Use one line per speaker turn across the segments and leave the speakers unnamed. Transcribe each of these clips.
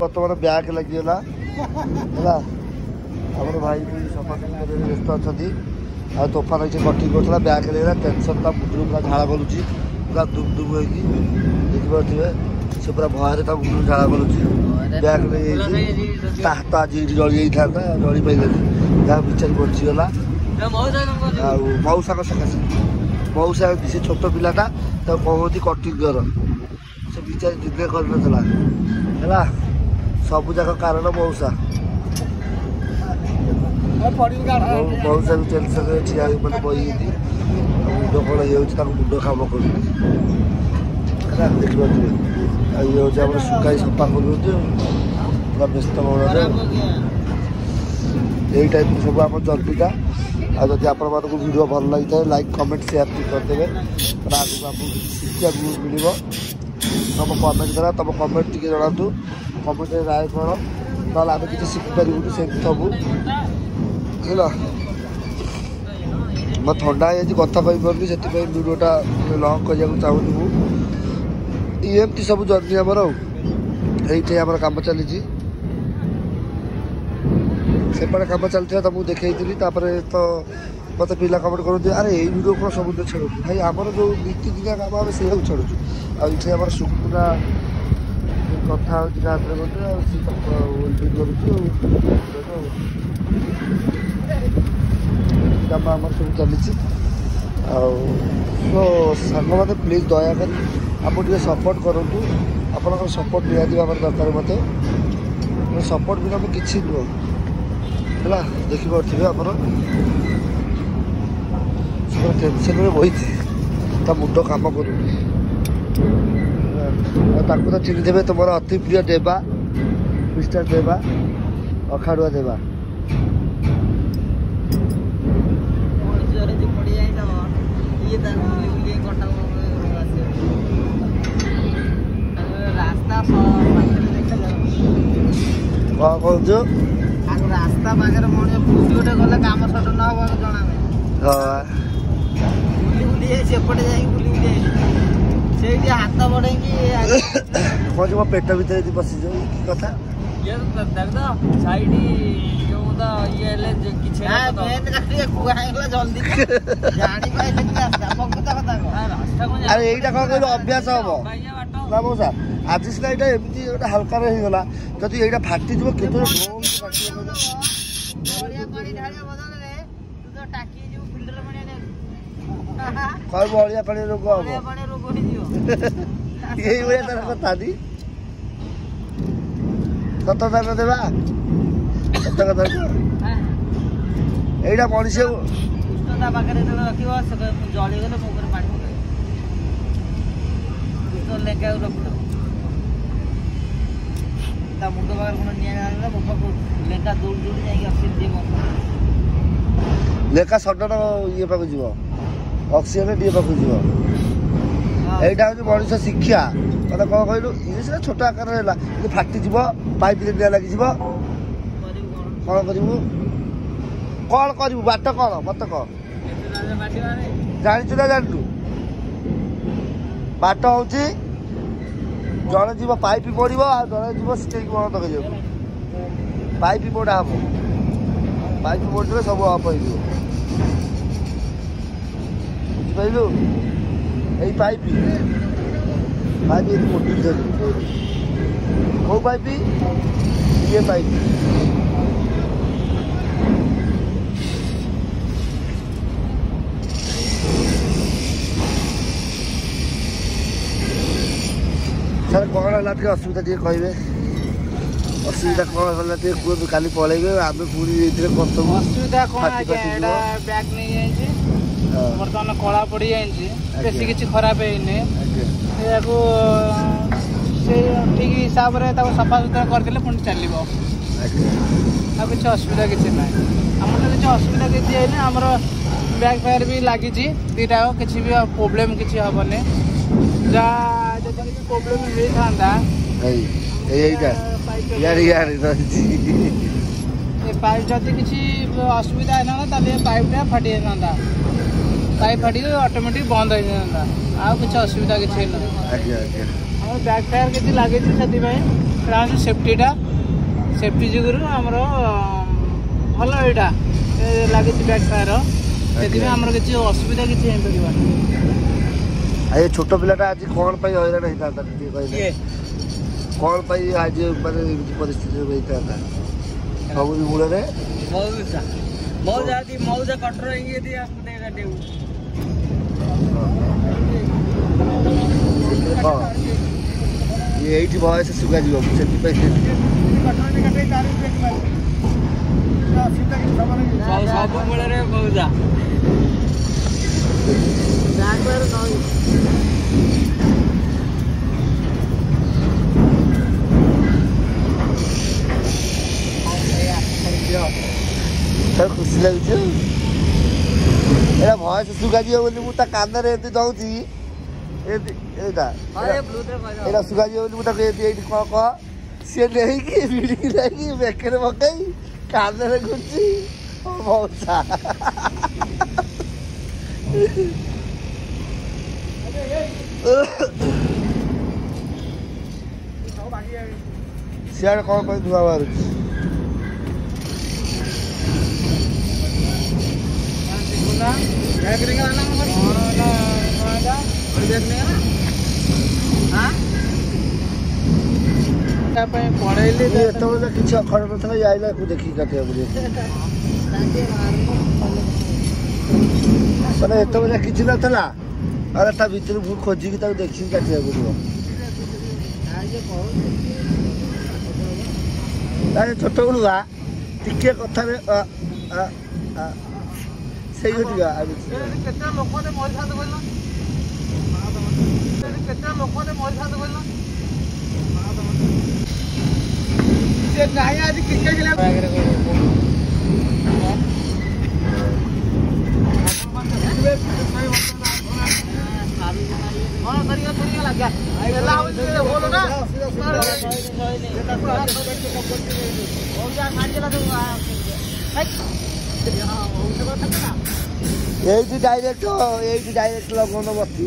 बर्तमान ब्याग लगिगला आम भाई भी सफा व्यस्त अच्छा आ तोफान अच्छे कटिंग कर ब्याग लगे टेनसन ता मुंडू पूरा झाड़ा गलुची पूरा दुम दुम होपारे से पूरा भय मुंडू झाड़ा गलुची ब्याग आज जली जाता जली पारे जहाँ बिचारी बचीगला मऊसा सकाशे मऊसा से छोट पिलाटा कहती कटिंग कर से बिचारी दिने कर सब जाक कारण मऊसा मऊसा भी टेंशन ठिया मैंने बही मुंड कौन हो मुंड कम कर देखिए ये हूँ आम सुखाई सफा कर पूरा व्यस्त बहुल यही टाइप सब आम जर्नीटा आदि आपण मानक वीडियो भल लगी था लाइक कमेंट शेयर भी करदे आगे आपको शिक्षा मिल तुम कमेंट करा तुम कमेंट टी जनातु कमेंट राय कौन ना आम किसी शिखिपारू से सब है मैं थंडा है कथा कही पार्टी से वीडियोटा लंग करने चाहूँ एमती सब जर्नी आमर ये आम कम चली सेपटे कम चलता तुमको देखी तो मत पिला कमेंट करते अरे ये वीडियो कौन सब छाड़ू भाई आमर जो नीतिदिनिया कम आम से छाड़ू आम सुकुना कथा कम आम सब चली सांग मैंने प्लीज दयाकर आप सपोर्ट करूँ आप सपोर्ट निहाती दरकार मत सपोर्ट बिना मुझे किसी नुह है देखिपे आप टेंशन में बही मुंड कम कर तो चिन्हीदे तुम अति प्रिय देवा मिस्टर देवा अखाड़ुआ देवा कौन कौन
रास्ता पाखे मଣିଷ बुली गोटे गले काम सट न हो जना बुली सेपटे जा बुली से हाथ बढ़े
कौन मो पेट भर पशि कथा अरे यहीटा कौन कहलु अभ्यास हम ना मौसा आज सीना यहाँ एमती गोटे हल्का होगा जदि यहाँ फाटी जो के कह अलिया पानी रोग हम यही भाई तार कथा दी सत दान देवा सत कथा यहीटा मनीष
पाखे रख जलीगले मुझे पानी लेखा रख मुंड पाखे कौन निया लेखा दौड़ दौड़ जाए
लेखा सडन ये पाक जीव ऑक्सीजन डी पाक जीव यहाँ हूँ मनीष शिक्षा मतलब कौन कहलु ये सीना छोट आकार है फाटी पाइप निया लगी कौन करू कौन करू बाट कौन मत कह जाचु ना जानू बाट हूँ जड़े जीव पाइप पड़ो आ जड़े जीव स्टेक बंद कर पाइप मोड़ा हम पाइप मोड़े सब अफ हो बुझिलु यही पाइप पाइप ये मोटी कौ पाइप ये पाइप सर कौन है असुविधा टे कहे असुविधा कौन है कहते काली पलैबे आम पूरी
असुविधा कौन बैग नहीं बर्तमान कला पड़ जाए बेस किसी खराब है ठीक हिसाब से सफा सुतरा करदे पुणी चलो किसी असुविधा किसी ना आम किसी असुविधा किसी है आमर बैग फैग भी लगी दीटा किसी भी प्रोब्लेम किसी हेनी जहाँ प्रोब्लेम होता पाइप जदि किसी असुविधा है पाइपटा फाटी जाता पाइप फाटी ऑटोमेटिक बंद हो जाता आ किसी असुविधा किसी ना बैक फायर किसी लगे से सेफ्टीटा सेफ्टी जुगुरु आमर भल यहाँ लगे बैक फायर से आमर किसी असुविधा किसी
ये छोट पिलाटा आज कौन हईराण होता कौन आज माने परिस्थिति होता सब मूल
मौजा कटर
ये भयस सुगा सब
मूल मौजा
खुशी लगे भयस सुगाजी मुझे कानरे एमती दौची यहाँ सुगाजी मुझे कौन कह सी नहीं भिड़ी नहीं बेकरे पकई कानरे घुची मौसा सियाड़ कौन धुआ बाहर पढ़े किसी अखड़ ना आईला देखी काटे मैंने एत बजा कि नाला अरे ता भर खोजिकी देखिए काटा पड़ो छोट बड़ा टिके कथार से आज क्रिकेट ये डायरेक्ट लगन बत्ती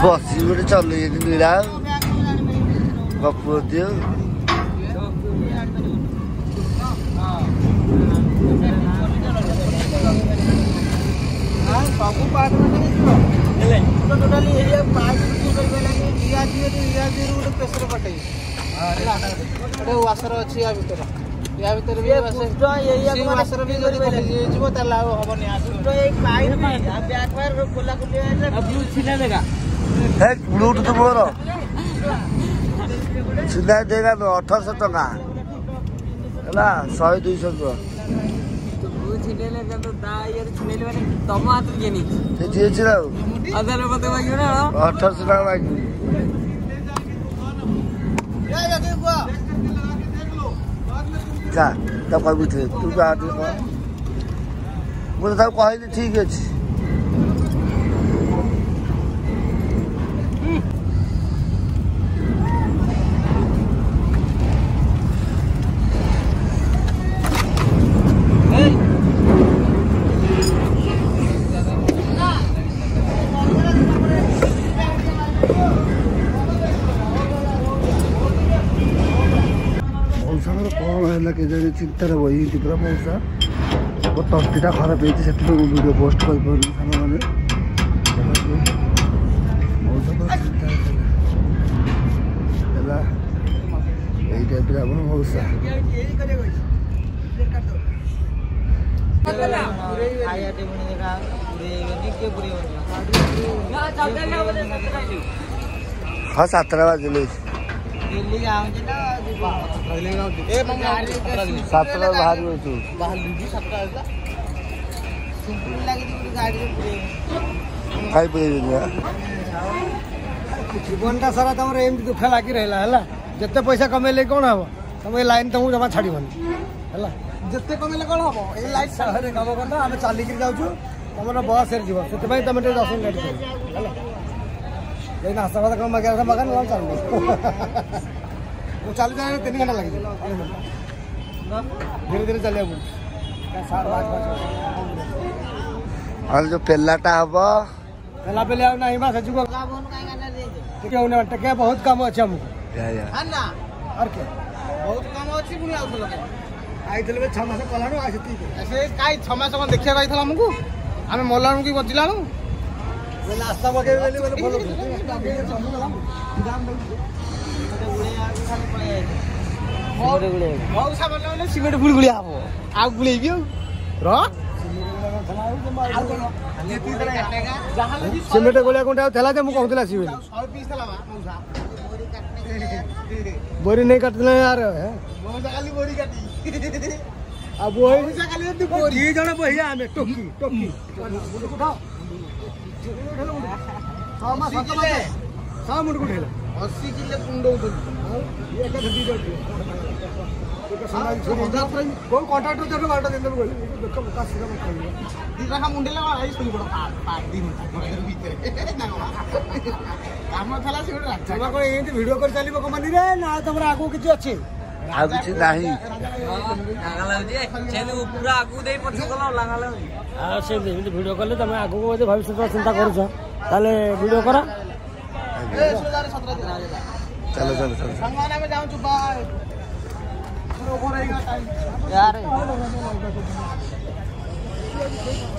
बस गोटे चल नीला गप दियो
सब पार्ट टोटाली एरिया पार्ट गोटे प्रेसर पटे गोटे वासर अच्छी या भितर भी वासर भी
ब्लूटूथ मोर सिलाई देगा 1800 टका है 100-200
तम हाथ किए नहीं
1800 टका मांगी कहू तू मुझे कहली ठीक अच्छे कौन है कि चिंतार बही पूरा मौसा वो तस्तीटा खराब होती से वीडियो पोस्ट कर मौसा हाँ 7टा बाजिले 7ଟା ବାହାରି ତୁ ଖାଇ ପିଇବି
जीवनटा सारा तुम एमती दुख लगी रहा जिते पैसा कमेले कौन हम तुम ये लाइन तुमको जमा छाड़बनी है जिते कमेले कौन हम ये लाइन सहरे कम करना आम चलिक जाऊँ तुम बस जीव से तुम 10 मिनट लेट कर आसबाद कौन मगेरा मगा ना चल चल 3 घंटा लगे धीरे धीरे चलिए
और जो पेलाटा हम
पेला पेले नहीं बस टे बहुत कम अच्छे हमको और क्या
बहुत काम अच्छी पुणी
आई 6 मास कला
कई 6 मास कौन देखा जाइए आमको आम मलाणु कि बचिला
नास्ता पकड़
सिमेंट फुल गुड़िया हम आग बुलेबी
सिमेंट गोलिया कौन था मुझे कहूला बोरी नहीं काटना यार अब वही जन बहिया आम टोकी टोकी 100 मुंड उठेला
80 किलो कुंडो
कौन कॉन्ट्रैक्टर जब बाटा दिन
मुंडे
भिडियो कर चलो कंपनी ना तुम आगू किसी अच्छे
किसी नहीं
भिडियो कले तुम आगू भविष्य चिंता कर भिडियो कर
चलो चलो चलो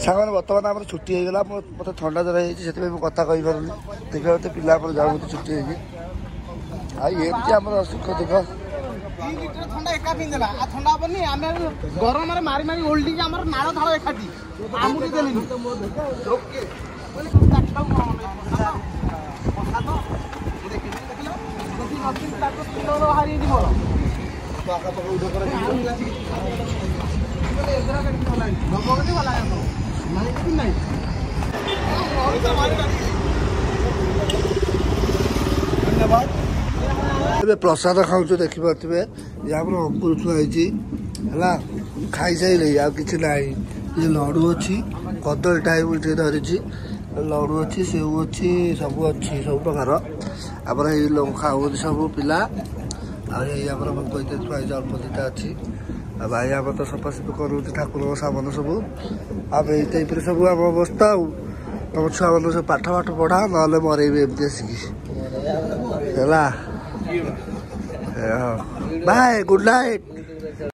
सामान बर्तमान आम छुट्टी हो गला मत ठंडा जरा से कथा कही पारूनी देखा पिला जाऊ छुट्टी होमती सुख दुख
2 लीटर ठंडा एका पिंदेला आ ठंडा बनी आमे गरम रे मारी मारी ओल्डी के हमर नाळ थाळ एकाटी आमुटी देलेनी ओके बोले काटला हातो देखिलो नदी ताको किलो हारी दी मोर पाका तो उडो करे बोले एजरा के वाला भगवती वाला है नहीं कि नहीं धन्यवाद
ए प्रसाद खाऊ देखिपे यहाँ पर अंकुर थुआई है खाई सारे आ कि ये लड़ू अच्छी कदली टाइम धरी लड़ू अच्छी सेव अच्छी सब अच्छी सब प्रकार आपर खाऊ सब पिला आपर कही थुआई अल्प दीटा अच्छी भाई आम तो सफासफी करूँ ठाकुर सामान सब आम ये सब आम अवस्था तुम छुआ मान सब पाठ पाठ पढ़ा ना मरेबी एमती आसिकी है बाय गुड नाइट।